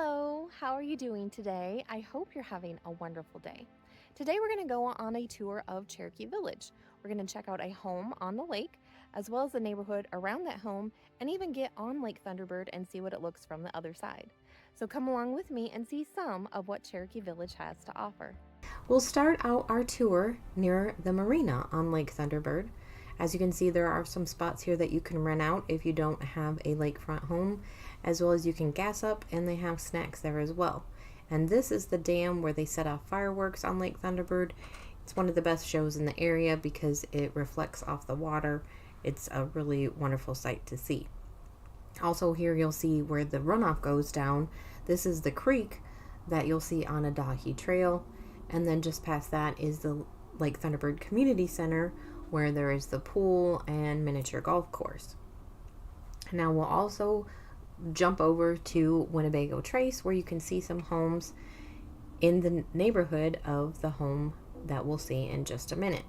Hello, how are you doing today? I hope you're having a wonderful day. Today we're going to go on a tour of Cherokee Village. We're going to check out a home on the lake, as well as the neighborhood around that home, and even get on Lake Thunderbird and see what it looks from the other side. So come along with me and see some of what Cherokee Village has to offer. We'll start out our tour near the marina on Lake Thunderbird. As you can see, there are some spots here that you can rent out if you don't have a lakefront home, as well as you can gas up, and they have snacks there as well. And this is the dam where they set off fireworks on Lake Thunderbird. It's one of the best shows in the area because it reflects off the water. It's a really wonderful sight to see. Also here you'll see where the runoff goes down. This is the creek that you'll see on Adahi Trail. And then just past that is the Lake Thunderbird Community Center, where there is the pool and miniature golf course. Now we'll also jump over to Winnebago Trace, where you can see some homes in the neighborhood of the home that we'll see in just a minute.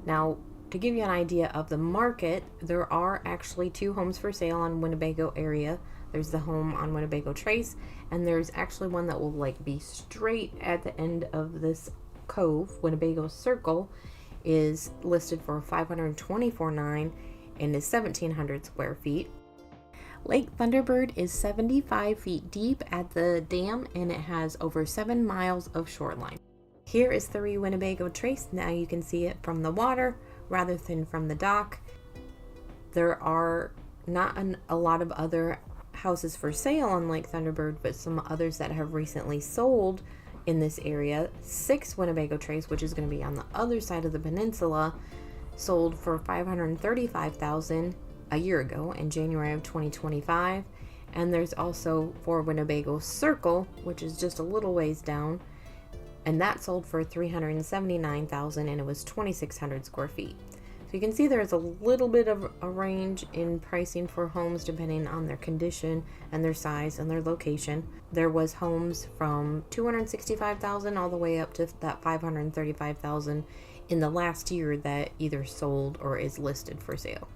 Now, to give you an idea of the market, there are actually two homes for sale on Winnebago area. There's the home on Winnebago Trace, and there's actually one that will be straight at the end of this cove. Winnebago Circle is listed for $524,900 and is 1,700 square feet. Lake Thunderbird is 75 feet deep at the dam, and it has over 7 miles of shoreline. Here is the Winnebago Trace. Now you can see it from the water rather than from the dock. There are not a lot of other houses for sale on Lake Thunderbird, but some others that have recently sold in this area. 6 Winnebago Trace, which is going to be on the other side of the peninsula, sold for $535,000 a year ago in January of 2025. And there's also 4 Winnebago Circle, which is just a little ways down, and that sold for $379,000, and it was 2,600 square feet. So you can see there's a little bit of a range in pricing for homes depending on their condition and their size and their location. There was homes from $265,000 all the way up to that $535,000 in the last year that either sold or is listed for sale.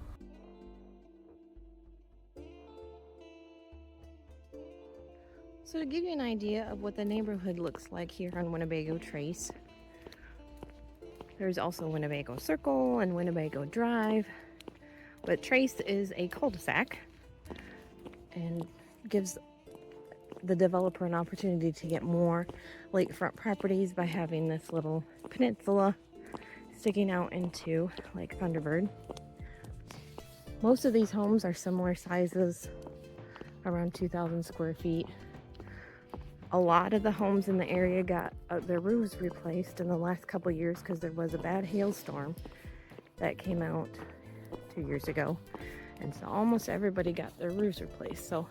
So to give you an idea of what the neighborhood looks like here on Winnebago Trace, there's also Winnebago Circle and Winnebago Drive, but Trace is a cul-de-sac and gives the developer an opportunity to get more lakefront properties by having this little peninsula sticking out into Lake Thunderbird. Most of these homes are similar sizes, around 2,000 square feet. A lot of the homes in the area got their roofs replaced in the last couple years because there was a bad hailstorm that came out 2 years ago, and so almost everybody got their roofs replaced, so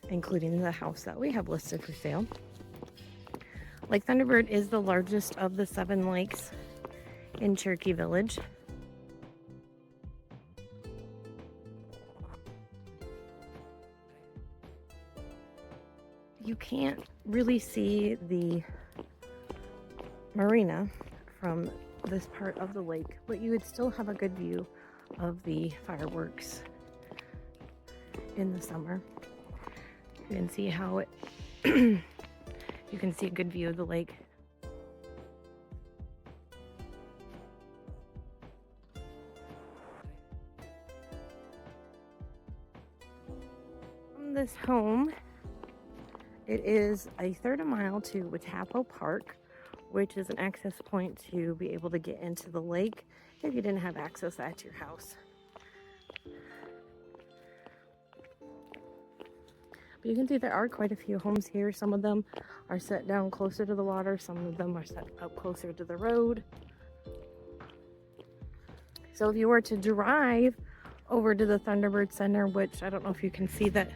including the house that we have listed for sale. Lake Thunderbird is the largest of the 7 lakes in Cherokee Village. You can't really see the marina from this part of the lake, but you would still have a good view of the fireworks in the summer. You can see how it you can see a good view of the lake. From this home, it is a third a mile to Watapo Park, which is an access point to be able to get into the lake if you didn't have access at your house. But you can see there are quite a few homes here. Some of them are set down closer to the water, some of them are set up closer to the road. So if you were to drive over to the Thunderbird Center, which I don't know if you can see that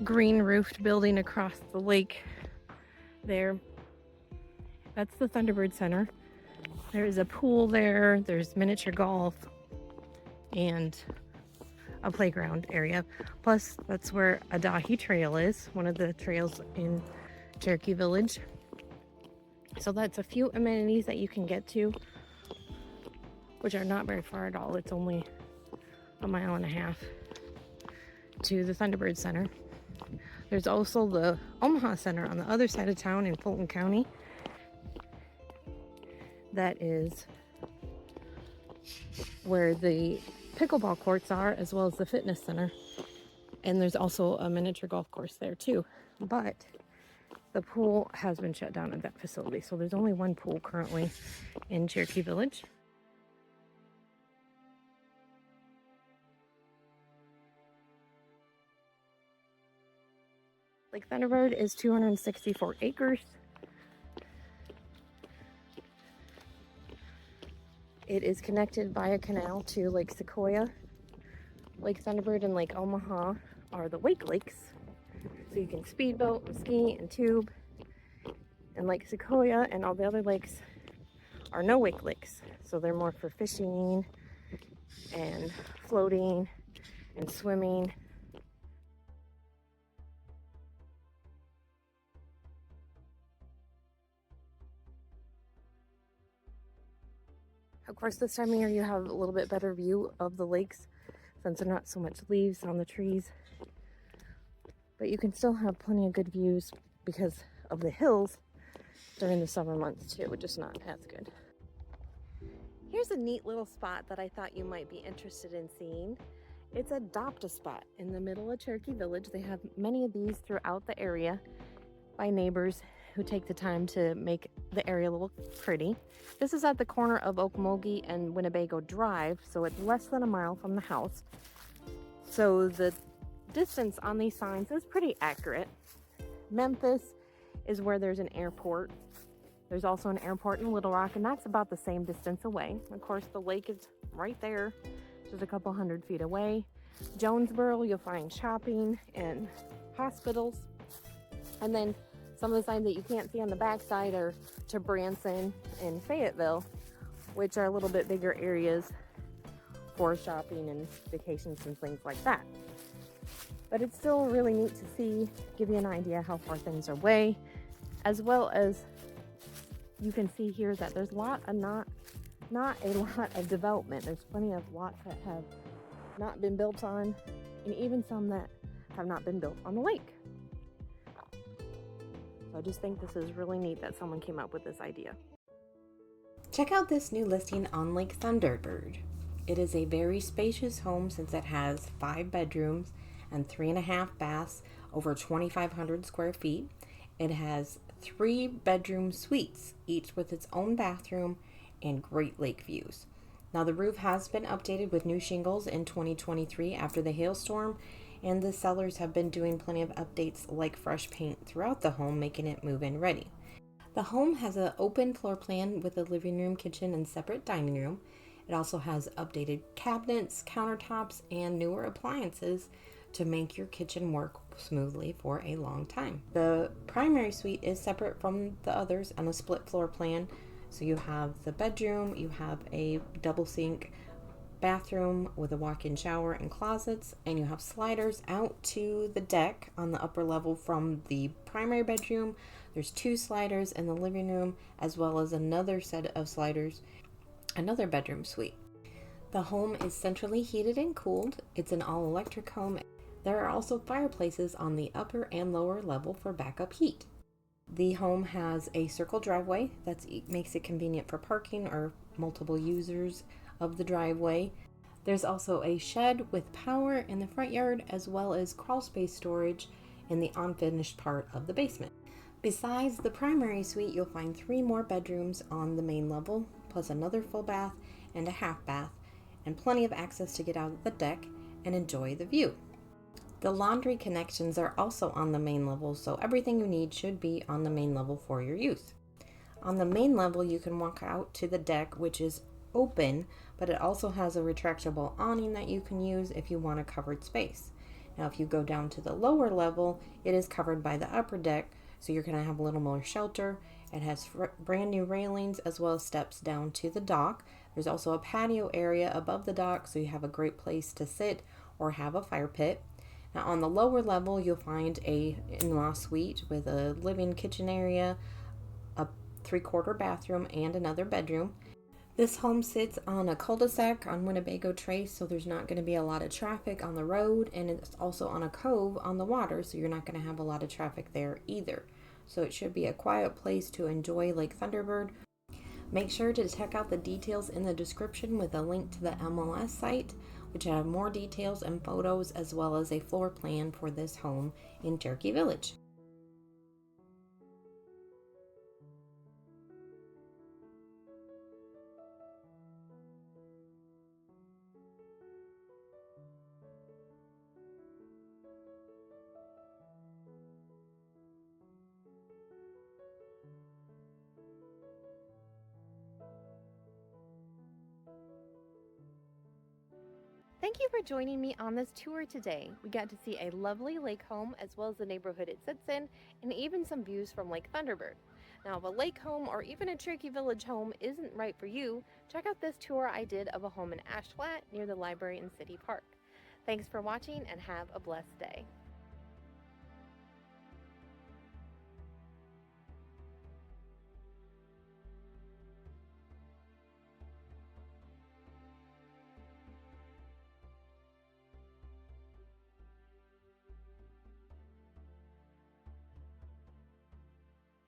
green roofed building across the lake there, that's the Thunderbird Center. There is a pool there, there's miniature golf and a playground area. Plus that's where Adahi Trail is, one of the trails in Cherokee Village. So that's a few amenities that you can get to, which are not very far at all. It's only a mile and a half to the Thunderbird Center. There's also the Omaha Center on the other side of town in Fulton County. That is where the pickleball courts are, as well as the fitness center. And there's also a miniature golf course there too. But the pool has been shut down at that facility. So there's only one pool currently in Cherokee Village. Lake Thunderbird is 264 acres. It is connected by a canal to Lake Sequoia. Lake Thunderbird and Lake Omaha are the wake lakes. So you can speedboat and ski and tube. And Lake Sequoia and all the other lakes are no wake lakes. So they're more for fishing and floating and swimming. Of course, this time of year you have a little bit better view of the lakes since there are not so much leaves on the trees. But you can still have plenty of good views because of the hills during the summer months too, just not as good. Here's a neat little spot that I thought you might be interested in seeing. It's a Adopt-A-Spot in the middle of Cherokee Village. They have many of these throughout the area by neighbors who take the time to make the area look pretty. This is at the corner of Okmulgee and Winnebago Drive, so it's less than a mile from the house. So the distance on these signs is pretty accurate. Memphis is where there's an airport. There's also an airport in Little Rock, and that's about the same distance away. Of course, the lake is right there, just a couple hundred feet away. Jonesboro, you'll find shopping and hospitals. And then some of the signs that you can't see on the backside are to Branson and Fayetteville, which are a little bit bigger areas for shopping and vacations and things like that. But it's still really neat to see, give you an idea how far things are away, as well as you can see here that there's not a lot of development. There's plenty of lots that have not been built on, and even some that have not been built on the lake. So I just think this is really neat that someone came up with this idea. Check out this new listing on Lake Thunderbird. It is a very spacious home since it has 5 bedrooms and 3.5 baths, over 2,500 square feet. It has 3 bedroom suites, each with its own bathroom and great lake views. Now the roof has been updated with new shingles in 2023 after the hailstorm, and the sellers have been doing plenty of updates like fresh paint throughout the home, making it move-in ready. The home has an open floor plan with a living room, kitchen, and separate dining room. It also has updated cabinets, countertops, and newer appliances to make your kitchen work smoothly for a long time. The primary suite is separate from the others on a split floor plan. So you have the bedroom, you have a double sink bathroom with a walk-in shower and closets, and you have sliders out to the deck on the upper level from the primary bedroom. There's 2 sliders in the living room, as well as another set of sliders, another bedroom suite. The home is centrally heated and cooled. It's an all-electric home. There are also fireplaces on the upper and lower level for backup heat. The home has a circle driveway that makes it convenient for parking or multiple users of the driveway. There's also a shed with power in the front yard, as well as crawl space storage in the unfinished part of the basement. Besides the primary suite, you'll find 3 more bedrooms on the main level, plus another full bath and a half bath, and plenty of access to get out of the deck and enjoy the view. The laundry connections are also on the main level, so everything you need should be on the main level for your use. On the main level, you can walk out to the deck, which is open, but it also has a retractable awning that you can use if you want a covered space. Now, if you go down to the lower level, it is covered by the upper deck, so you're going to have a little more shelter. It has brand new railings as well as steps down to the dock. There's also a patio area above the dock, so you have a great place to sit or have a fire pit. Now, on the lower level, you'll find a in-law suite with a living kitchen area, a 3/4 bathroom, and another bedroom. This home sits on a cul-de-sac on Winnebago Trace, so there's not going to be a lot of traffic on the road, and it's also on a cove on the water, so you're not going to have a lot of traffic there either. So it should be a quiet place to enjoy Lake Thunderbird. Make sure to check out the details in the description with a link to the MLS site, which have more details and photos as well as a floor plan for this home in Cherokee Village. Thank you for joining me on this tour today. We got to see a lovely lake home as well as the neighborhood it sits in, and even some views from Lake Thunderbird. Now, if a lake home or even a Cherokee Village home isn't right for you, check out this tour I did of a home in Ash Flat near the library and city park. Thanks for watching and have a blessed day.